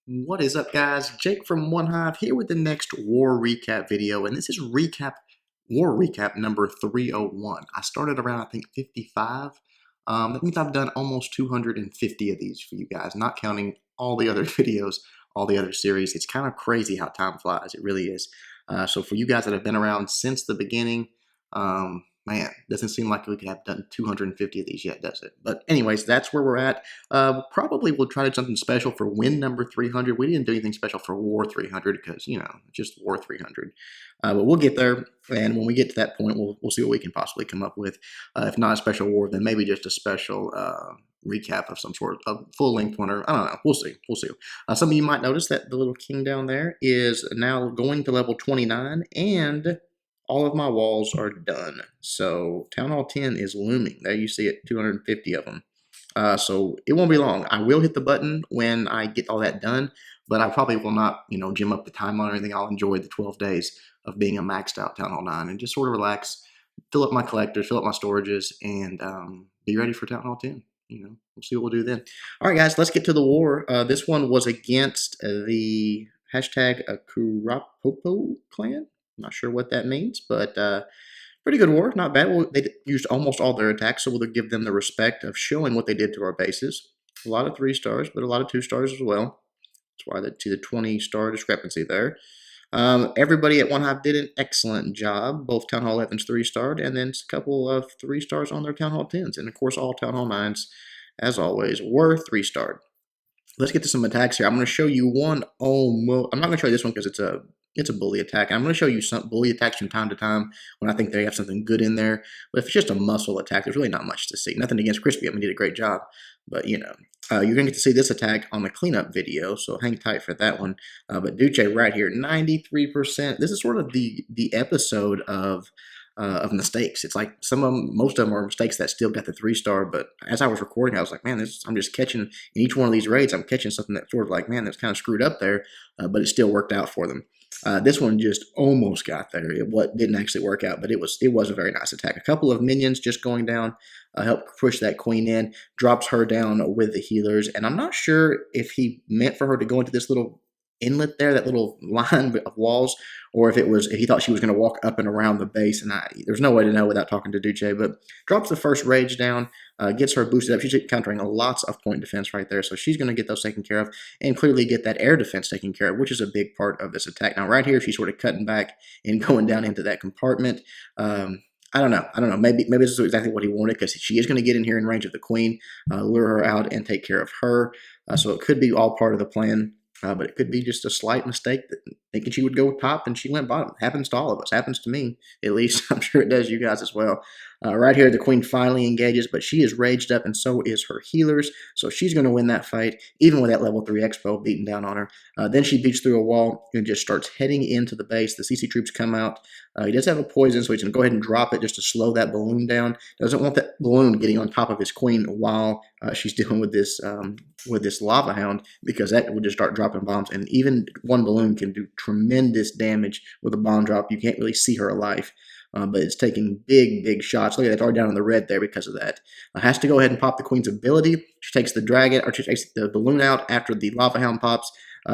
What is up, guys? Jake from OneHive here with the next war recap video, and this is war recap number 301. I started around, I think, 55. That means I've done almost 250 of these for you guys, not counting all the other videos, all the other series. It's kind of crazy how time flies. It really is. So for you guys that have been around since the beginning, man, doesn't seem like we could have done 250 of these yet, does it? But anyways, that's where we're at. Probably we'll try to do something special for win number 300. We didn't do anything special for war 300 because, just war 300. But we'll get there, and when we get to that point, we'll see what we can possibly come up with. If not a special war, then maybe just a special recap of some sort of full-length one, or I don't know. We'll see. We'll see. Some of you might notice that the little king down there is now going to level 29, and all of my walls are done. So Town Hall 10 is looming. There you see it, 250 of them. So it won't be long. I will hit the button when I get all that done, but I probably will not, gym up the time on or anything. I'll enjoy the 12 days of being a maxed out Town Hall 9 and just sort of relax, fill up my collectors, fill up my storages, and be ready for Town Hall 10. We'll see what we'll do then. All right, guys, let's get to the war. This one was against the hashtag Kurapopo clan. I'm not sure what that means, but pretty good war. Not bad. Well, they used almost all their attacks, so we'll give them the respect of showing what they did to our bases. A lot of 3 stars, but a lot of 2 stars as well. That's why they see the 20-star discrepancy there. Everybody at OneHive did an excellent job. Both Town Hall 11s 3-starred, and then a couple of 3 stars on their Town Hall 10s. And of course, all Town Hall 9s, as always, were 3-starred. Let's get to some attacks here. I'm going to show you one almost. I'm not going to show you this one because it's a bully attack. I'm going to show you some bully attacks from time to time when I think they have something good in there. But if it's just a muscle attack, there's really not much to see. Nothing against Crispy. I mean, he did a great job. But, you're going to get to see this attack on the cleanup video, so hang tight for that one. But Duce right here, 93%. This is sort of the episode of mistakes. It's like most of them are mistakes that still got the 3-star, but as I was recording, I was like, man, I'm just catching, in each one of these raids, I'm catching something that's sort of like, man, that's kind of screwed up there, but it still worked out for them. This one just almost got there. It didn't actually work out, but it was a very nice attack. A couple of minions just going down helped push that queen in, drops her down with the healers, and I'm not sure if he meant for her to go into this little inlet there, that little line of walls, or if he thought she was going to walk up and around the base, and there's no way to know without talking to Duce, but drops the first rage down, gets her boosted up. She's countering lots of point defense right there, so she's going to get those taken care of, and clearly get that air defense taken care of, which is a big part of this attack. Now, right here, she's sort of cutting back and going down into that compartment. I don't know. Maybe this is exactly what he wanted, because she is going to get in here in range of the queen, lure her out, and take care of her. So it could be all part of the plan. But it could be just a slight mistake, that thinking she would go top and she went bottom. Happens to all of us. Happens to me, at least. I'm sure it does you guys as well. Right here, the queen finally engages, but she is raged up, and so is her healers. So she's going to win that fight, even with that level 3 expo beating down on her. Then she beats through a wall and just starts heading into the base. The CC troops come out. He does have a poison, so he's going to go ahead and drop it just to slow that balloon down. Doesn't want that balloon getting on top of his queen while she's dealing with this lava hound, because that would just start dropping bombs. And even one balloon can do tremendous damage with a bomb drop. You can't really see her alive. But it's taking big shots. Look at that, it's already down in the red there because of that. Has to go ahead and pop the queen's ability. She takes the dragon, or she takes the balloon out after the lava hound pops,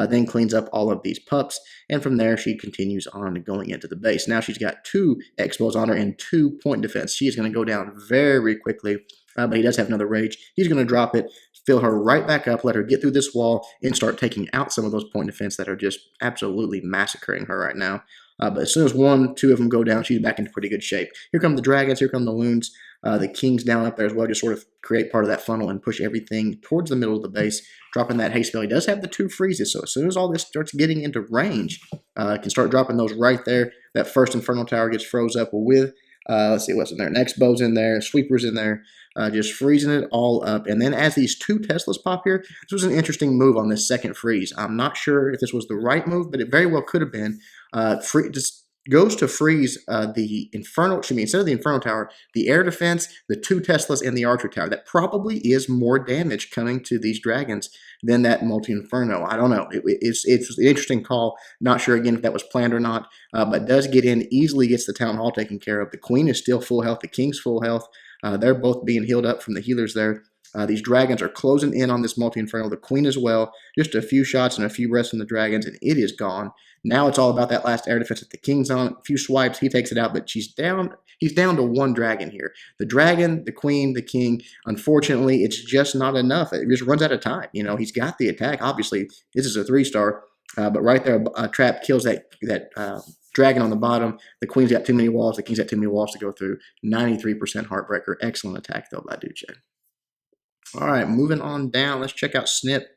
then cleans up all of these pups, and from there she continues on going into the base. Now she's got 2 expos on her and 2 point defense. She is going to go down very quickly, but he does have another rage. He's going to drop it, fill her right back up, let her get through this wall, and start taking out some of those point defense that are just absolutely massacring her right now. But as soon as 1, 2 of them go down, she's back into pretty good shape. Here come the dragons, here come the loons. The king's down up there as well, just sort of create part of that funnel and push everything towards the middle of the base, dropping that haste spell. He does have the 2 freezes, so as soon as all this starts getting into range, can start dropping those right there. That first Inferno Tower gets froze up with, let's see what's in there. Next bow's in there, sweeper's in there, just freezing it all up. And then as these 2 Teslas pop here, this was an interesting move on this second freeze. I'm not sure if this was the right move, but it very well could have been. Just goes to freeze the Inferno, instead of the Inferno Tower, the air defense, the 2 Teslas, and the Archer Tower. That probably is more damage coming to these dragons than that multi-Inferno. I don't know. It's an interesting call. Not sure, again, if that was planned or not, but does get in, easily gets the Town Hall taken care of. The Queen is still full health. The King's full health. They're both being healed up from the healers there. These dragons are closing in on this multi-inferno, the queen as well. Just a few shots and a few breaths from the dragons, and it is gone. Now it's all about that last air defense that the king's on. A few swipes, he takes it out, but she's down. He's down to one dragon here. The dragon, the queen, the king. Unfortunately, it's just not enough. It just runs out of time. You know, he's got the attack. Obviously, this is a 3-star, but right there, a trap kills that dragon on the bottom. The queen's got too many walls. The king's got too many walls to go through. 93% heartbreaker. Excellent attack, though, by Duce. All right, moving on down. Let's check out Snip.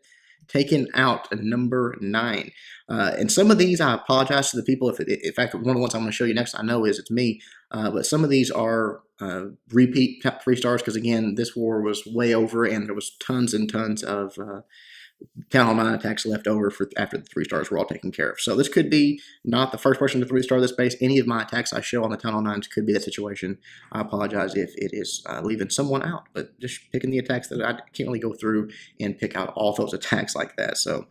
Taken out number 9. And some of these, I apologize to the people. In fact, one of the ones I'm going to show you next, I know it's me. But some of these are repeat 3-stars because, again, this war was way over and there was tons and tons of Town Hall 9 attacks left over for after the 3-stars were all taken care of. So this could be not the first person to 3-star this base. Any of my attacks I show on the Town Hall 9s could be that situation. I apologize if it is leaving someone out, but just picking the attacks that I can't really go through and pick out all those attacks like that. So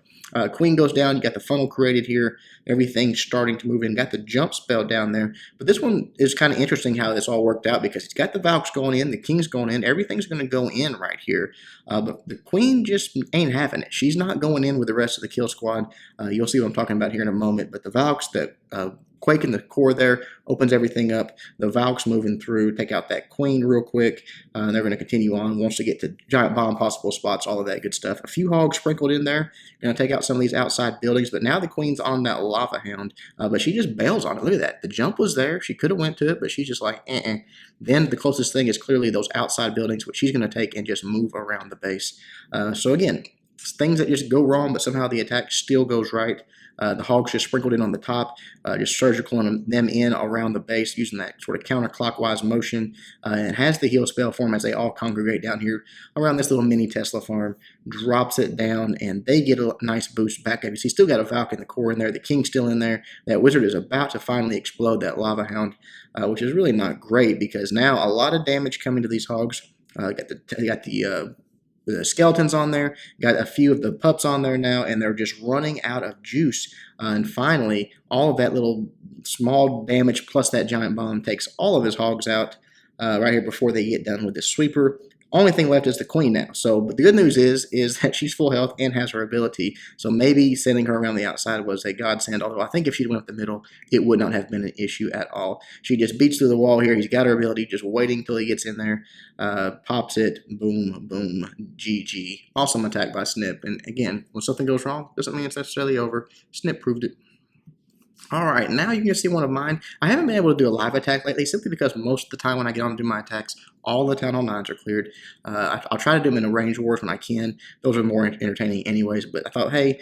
queen goes down. You got the funnel created here. Everything's starting to move in. Got the jump spell down there. But this one is kind of interesting how this all worked out because it's got the Valks going in, the king's going in. Everything's going to go in right here. But the queen just ain't having it. She's not going in with the rest of the kill squad. You'll see what I'm talking about here in a moment. But the Valks that quake in the core there opens everything up. The Valks moving through, take out that queen real quick. And they're going to continue on. Once they get to giant bomb possible spots, all of that good stuff. A few hogs sprinkled in there. Going to take out some of these outside buildings. But now the queen's on that lava hound. But she just bails on it. Look at that. The jump was there. She could have went to it, but she's just like, Then the closest thing is clearly those outside buildings, which she's going to take and just move around the base. So again, things that just go wrong, but somehow the attack still goes right. The hogs just sprinkled in on the top, just surgicaling them in around the base using that sort of counterclockwise motion. And has the heal spell form as they all congregate down here around this little mini Tesla farm. Drops it down, and they get a nice boost back up. You see, still got a Valk in the core in there. The king's still in there. That wizard is about to finally explode that lava hound, which is really not great because now a lot of damage coming to these hogs. Got the skeletons on there, got a few of the pups on there now, and they're just running out of juice. And finally, all of that little small damage plus that giant bomb takes all of his hogs out right here before they get done with this sweeper. Only thing left is the queen now. So, but the good news is that she's full health and has her ability. So maybe sending her around the outside was a godsend. Although I think if she went up the middle, it would not have been an issue at all. She just beats through the wall here. He's got her ability, just waiting till he gets in there, pops it, boom, boom, GG. Awesome attack by Snip. And again, when something goes wrong, doesn't mean it's necessarily over. Snip proved it. All right, now you can see one of mine. I haven't been able to do a live attack lately simply because most of the time when I get on to do my attacks, all the Town Hall 9s are cleared. I'll try to do them in a range wars when I can. Those are more entertaining anyways, but I thought, hey,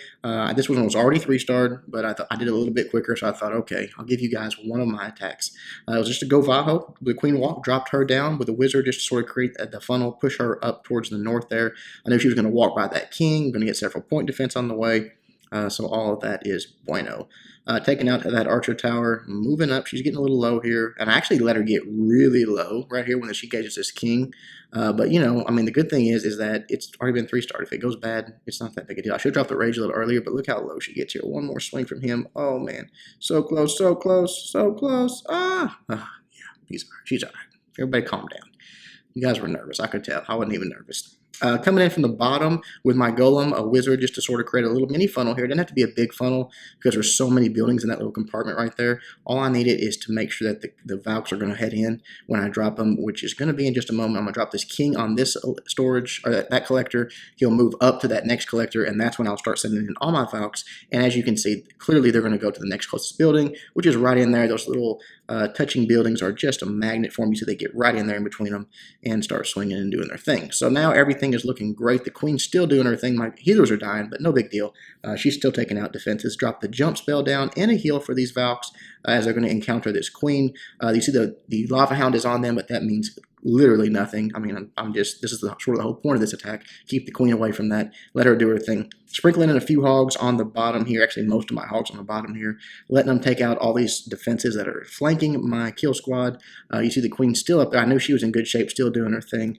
this one was already 3-starred, but I thought I did it a little bit quicker, so I thought, okay, I'll give you guys one of my attacks. It was just a go Vaho. The queen walk, dropped her down with a wizard just to sort of create the funnel, push her up towards the north there. I knew she was going to walk by that king, going to get several point defense on the way. So all of that is bueno. Taking out that archer tower, moving up. She's getting a little low here. And I actually let her get really low right here when she engages this king. But, you know, I mean, the good thing is that it's already been 3-starred. If it goes bad, it's not that big a deal. I should have dropped the rage a little earlier, but look how low she gets here. One more swing from him. Oh, man. So close, so close, so close. Yeah, she's all right. Everybody calm down. You guys were nervous. I could tell. I wasn't even nervous. Coming in from the bottom with my golem, a wizard, just to sort of create a little mini funnel here. It didn't have to be a big funnel because there's so many buildings in that little compartment right there. All I needed is to make sure that the Valks are going to head in when I drop them, which is going to be in just a moment. I'm going to drop this king on this storage, or that collector. He'll move up to that next collector, and that's when I'll start sending in all my Valks. And as you can see, clearly they're going to go to the next closest building, which is right in there. Those little touching buildings are just a magnet for me, so they get right in there in between them and start swinging and doing their thing. So now everything is looking great. The queen's still doing her thing. My healers are dying, but no big deal. She's still taking out defenses. Drop the jump spell down and a heal for these Valks as they're going to encounter this queen. You see the lava hound is on them, but that means literally nothing. I mean, this is sort of the whole point of this attack. Keep the queen away from that. Let her do her thing. Sprinkling in a few hogs on the bottom here. Actually, most of my hogs on the bottom here. Letting them take out all these defenses that are flanking my kill squad. You see the queen still up there. I knew she was in good shape, still doing her thing.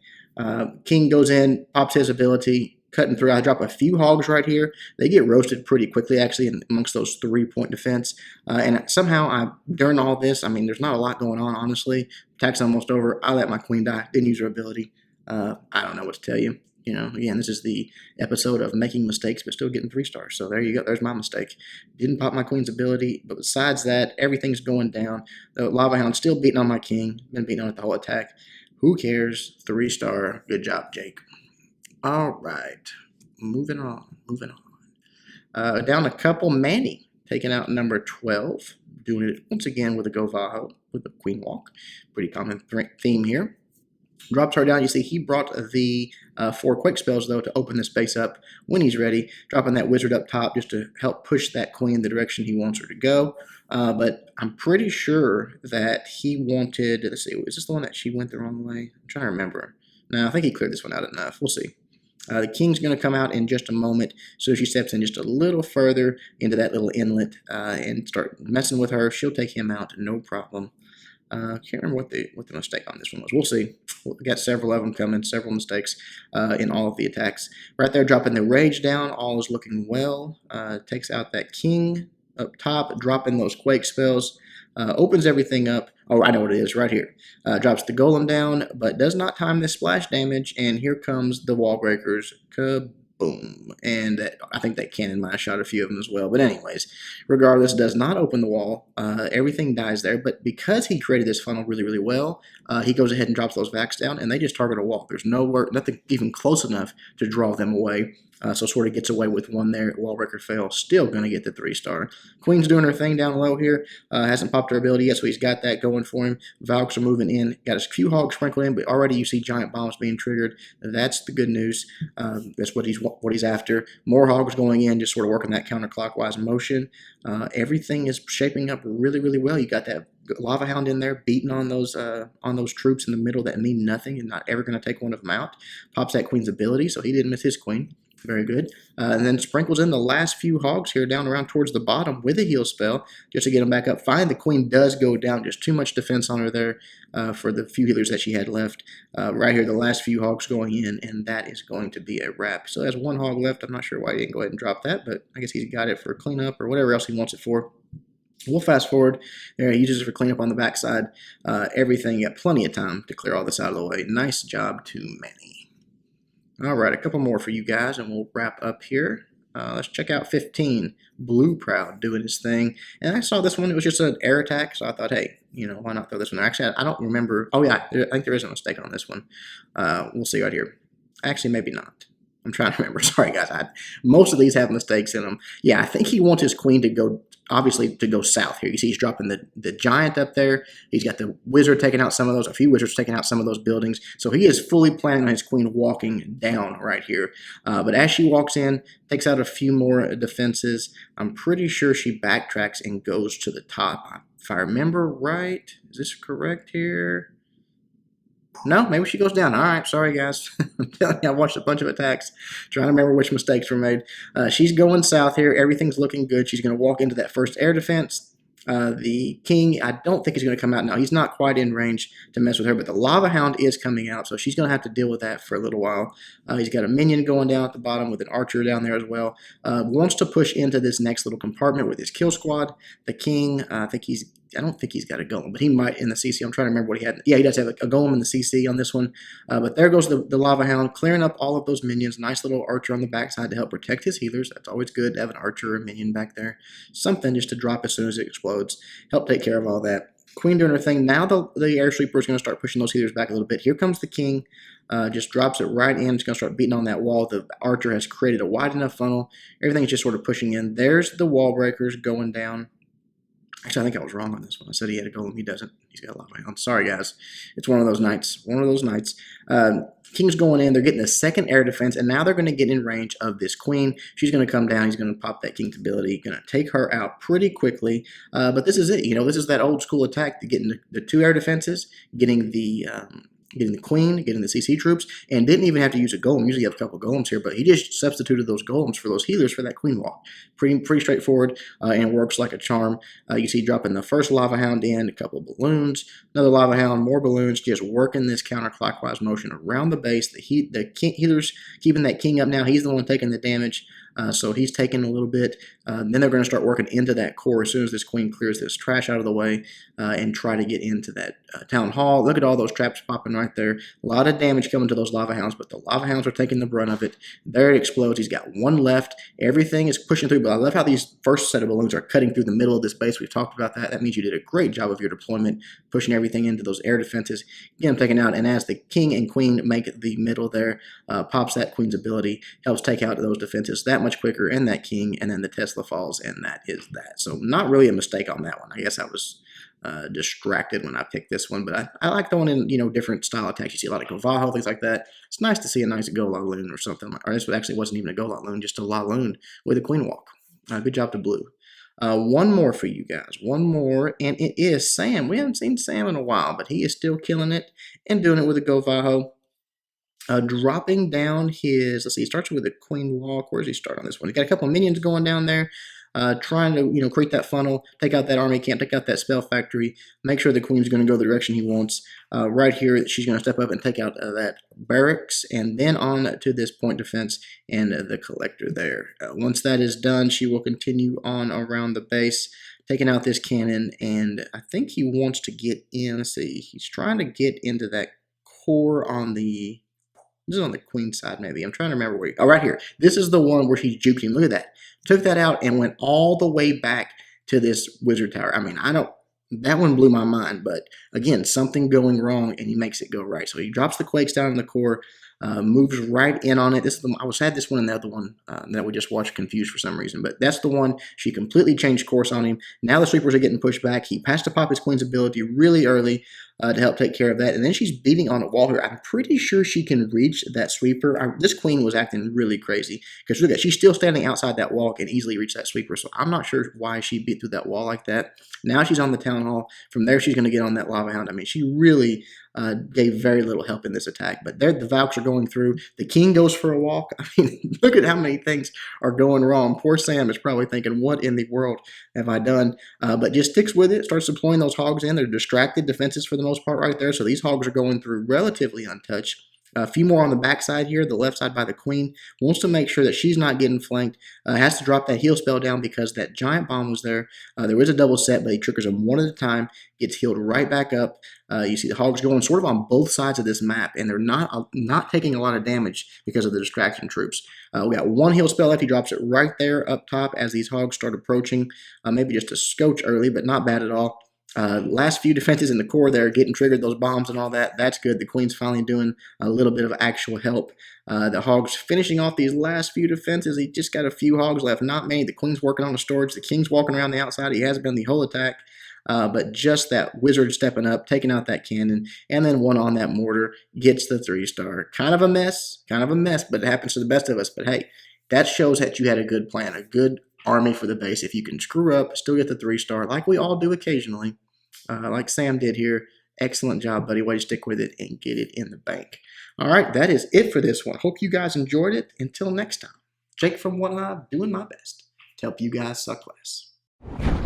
King goes in, pops his ability, cutting through. I drop a few hogs right here. They get roasted pretty quickly, actually, amongst those 3-point defense. And somehow, during all this, I mean, there's not a lot going on, honestly. Attack's almost over. I let my queen die. Didn't use her ability. I don't know what to tell you. you know, again, this is the episode of making mistakes but still getting 3 stars. So there you go. There's my mistake. Didn't pop my queen's ability, but besides that, everything's going down. The lava hound's still beating on my king. Been beating on it the whole attack. Who cares? 3-star. Good job, Jake. All right. Moving on. Down a couple. Manny taking out number 12. Doing it once again with a Go Vaho with the Queen Walk. Pretty common theme here. Drops her down. You see he brought the 4 Quake spells, though, to open this base up when he's ready. Dropping that wizard up top just to help push that queen the direction he wants her to go. But I'm pretty sure that he wanted, let's see, is this the one that she went the wrong way? I'm trying to remember. No, I think he cleared this one out enough. We'll see. The king's going to come out in just a moment, so she steps in just a little further into that little inlet and start messing with her. She'll take him out, no problem. Can't remember what the mistake on this one was. We'll see. We got several of them coming, several mistakes in all of the attacks. Right there, dropping the rage down. All is looking well. Takes out that king up top, dropping those quake spells. Opens everything up. Oh, I know what it is right here. Drops the golem down, but does not time this splash damage. And here comes the wall breakers. Kaboom. And I think that cannon might have shot a few of them as well. But anyways, regardless, does not open the wall. Everything dies there. But because he created this funnel really, really well, he goes ahead and drops those vacs down, and they just target a wall. There's nothing even close enough to draw them away. So sort of gets away with one there. Wallbreaker fail. Still going to get the 3-star. Queen's doing her thing down low here. Hasn't popped her ability yet, so he's got that going for him. Valks are moving in. Got a few hogs sprinkled in, but already you see giant bombs being triggered. That's the good news. That's what he's after. More hogs going in, just sort of working that counterclockwise motion. Everything is shaping up really, really well. You got that lava hound in there beating on those troops in the middle that mean nothing and not ever going to take one of them out. Pops that queen's ability, so he didn't miss his queen. Very good. And then sprinkles in the last few hogs here down around towards the bottom with a heal spell just to get them back up. Fine, the queen does go down. Just too much defense on her there for the few healers that she had left. Right here, the last few hogs going in, and that is going to be a wrap. So there's 1 hog left. I'm not sure why he didn't go ahead and drop that, but I guess he's got it for cleanup or whatever else he wants it for. We'll fast forward. There, he uses it for cleanup on the backside. Everything, you got plenty of time to clear all this out of the way. Nice job to Manny. All right, a couple more for you guys, and we'll wrap up here. Let's check out 15. Blue Proud doing his thing. And I saw this one. It was just an air attack, so I thought, hey, you know, why not throw this one? Actually, I don't remember. Oh, yeah, I think there is a mistake on this one. We'll see right here. Actually, maybe not. I'm trying to remember. Sorry, guys. Most of these have mistakes in them. Yeah, I think he wants his queen to go, obviously, to go south here. You see he's dropping the giant up there. He's got the wizard taking out some of those, a few wizards taking out some of those buildings. So he is fully planning on his queen walking down right here. But as she walks in, takes out a few more defenses. I'm pretty sure she backtracks and goes to the top. If I remember right, is this correct here? No, maybe she goes down. All right, sorry, guys. I'm telling you, I watched a bunch of attacks, trying to remember which mistakes were made. She's going south here. Everything's looking good. She's going to walk into that first air defense. The king, I don't think he's going to come out now. He's not quite in range to mess with her, but the lava hound is coming out, so she's going to have to deal with that for a little while. He's got a minion going down at the bottom with an archer down there as well. Wants to push into this next little compartment with his kill squad. The king, I don't think he's got a golem, but he might in the CC. I'm trying to remember what he had. Yeah, he does have a golem in the CC on this one. But there goes the lava hound, clearing up all of those minions. Nice little archer on the backside to help protect his healers. That's always good to have an archer or a minion back there. Something just to drop as soon as it explodes. Help take care of all that. Queen doing her thing. Now the air sweeper is going to start pushing those healers back a little bit. Here comes the king. Just drops it right in. It's going to start beating on that wall. The archer has created a wide enough funnel. Everything's just sort of pushing in. There's the wall breakers going down. Actually, I think I was wrong on this one. I said he had a golem. He doesn't. He's got a lava hound. Sorry, guys. It's one of those nights. One of those nights. King's going in. They're getting the second air defense, and now they're going to get in range of this queen. She's going to come down. He's going to pop that king's ability. Going to take her out pretty quickly. But this is it. You know, this is that old school attack. Getting the 2 air defenses, getting the queen, getting the CC troops, and didn't even have to use a golem. Usually you have a couple golems here, but he just substituted those golems for those healers for that queen walk. Pretty straightforward, and works like a charm. You see dropping the first lava hound in, a couple of balloons, another lava hound, more balloons, just working this counterclockwise motion around the base. The healers keeping that king up now. He's the one taking the damage. So he's taking a little bit. Then they're going to start working into that core as soon as this queen clears this trash out of the way and try to get into that town hall. Look at all those traps popping right there. A lot of damage coming to those lava hounds, but the lava hounds are taking the brunt of it. There it explodes. He's got one left. Everything is pushing through, but I love how these first set of balloons are cutting through the middle of this base. We've talked about that. That means you did a great job of your deployment, pushing everything into those air defenses, get them taken out, and as the king and queen make the middle there, pops that queen's ability, helps take out those defenses that much quicker, and that king, and then the Tesla falls, and that is that. So not really a mistake on that one. I guess I was distracted when I picked this one, but I like throwing in, different style attacks. You see a lot of Govaho, things like that. It's nice to see a nice Gola loon or something. Or this actually wasn't even a Gola loon, just a La loon with a queen walk. Good job to blue. One more for you guys. One more, and it is Sam. We haven't seen Sam in a while, but he is still killing it and doing it with a Govaho. Dropping down his, let's see, he starts with a queen walk. Where does he start on this one? He's got a couple of minions going down there, trying to, create that funnel, take out that army camp, take out that spell factory, make sure the queen's going to go the direction he wants. Right here, she's going to step up and take out that barracks, and then on to this point defense and the collector there. Once that is done, she will continue on around the base, taking out this cannon, and I think he wants to get in. Let's see, he's trying to get into that core on the... This is on the queen side, maybe. I'm trying to remember where. Oh, right here. This is the one where she's juking. Look at that. Took that out and went all the way back to this wizard tower. I mean, that one blew my mind. But again, something going wrong, and he makes it go right. So he drops the quakes down in the core, moves right in on it. This is the I had this one and the other one that we just watched confused for some reason. But that's the one. She completely changed course on him. Now the sweepers are getting pushed back. He has to pop his queen's ability really early to help take care of that. And then she's beating on a wall here. I'm pretty sure she can reach that sweeper. This queen was acting really crazy because look at, she's still standing outside that wall, can easily reach that sweeper. So I'm not sure why she beat through that wall like that. Now she's on the town hall. From there, she's going to get on that lava hound. I mean, she really gave very little help in this attack. But there, the Valks are going through. The king goes for a walk. I mean, look at how many things are going wrong. Poor Sam is probably thinking, what in the world have I done? But just sticks with it, starts deploying those hogs in. They're distracted defenses for the most part right there. So these hogs are going through relatively untouched. A few more on the back side here, the left side by the queen. Wants to make sure that she's not getting flanked. Has to drop that heal spell down because that giant bomb was there. There is a double set, but he triggers them one at a time. Gets healed right back up. You see the hogs going sort of on both sides of this map, and they're not taking a lot of damage because of the distraction troops. We got one heal spell left. He drops it right there up top as these hogs start approaching. Maybe just a scotch early, but not bad at all. Last few defenses in the core there, getting triggered, those bombs and all that. That's good. The queen's finally doing a little bit of actual help. The hogs finishing off these last few defenses. He just got a few hogs left, not many. The queen's working on the storage. The king's walking around the outside. He has been the whole attack. But just that wizard stepping up, taking out that cannon, and then one on that mortar gets the 3-star. Kind of a mess, but it happens to the best of us. But hey, that shows that you had a good plan, a good army for the base. If you can screw up, still get the 3-star, like we all do occasionally, like Sam did here. Excellent job, buddy. Way to stick with it and get it in the bank. All right, that is it for this one. Hope you guys enjoyed it. Until next time, Jake from OneHive doing my best to help you guys suck less.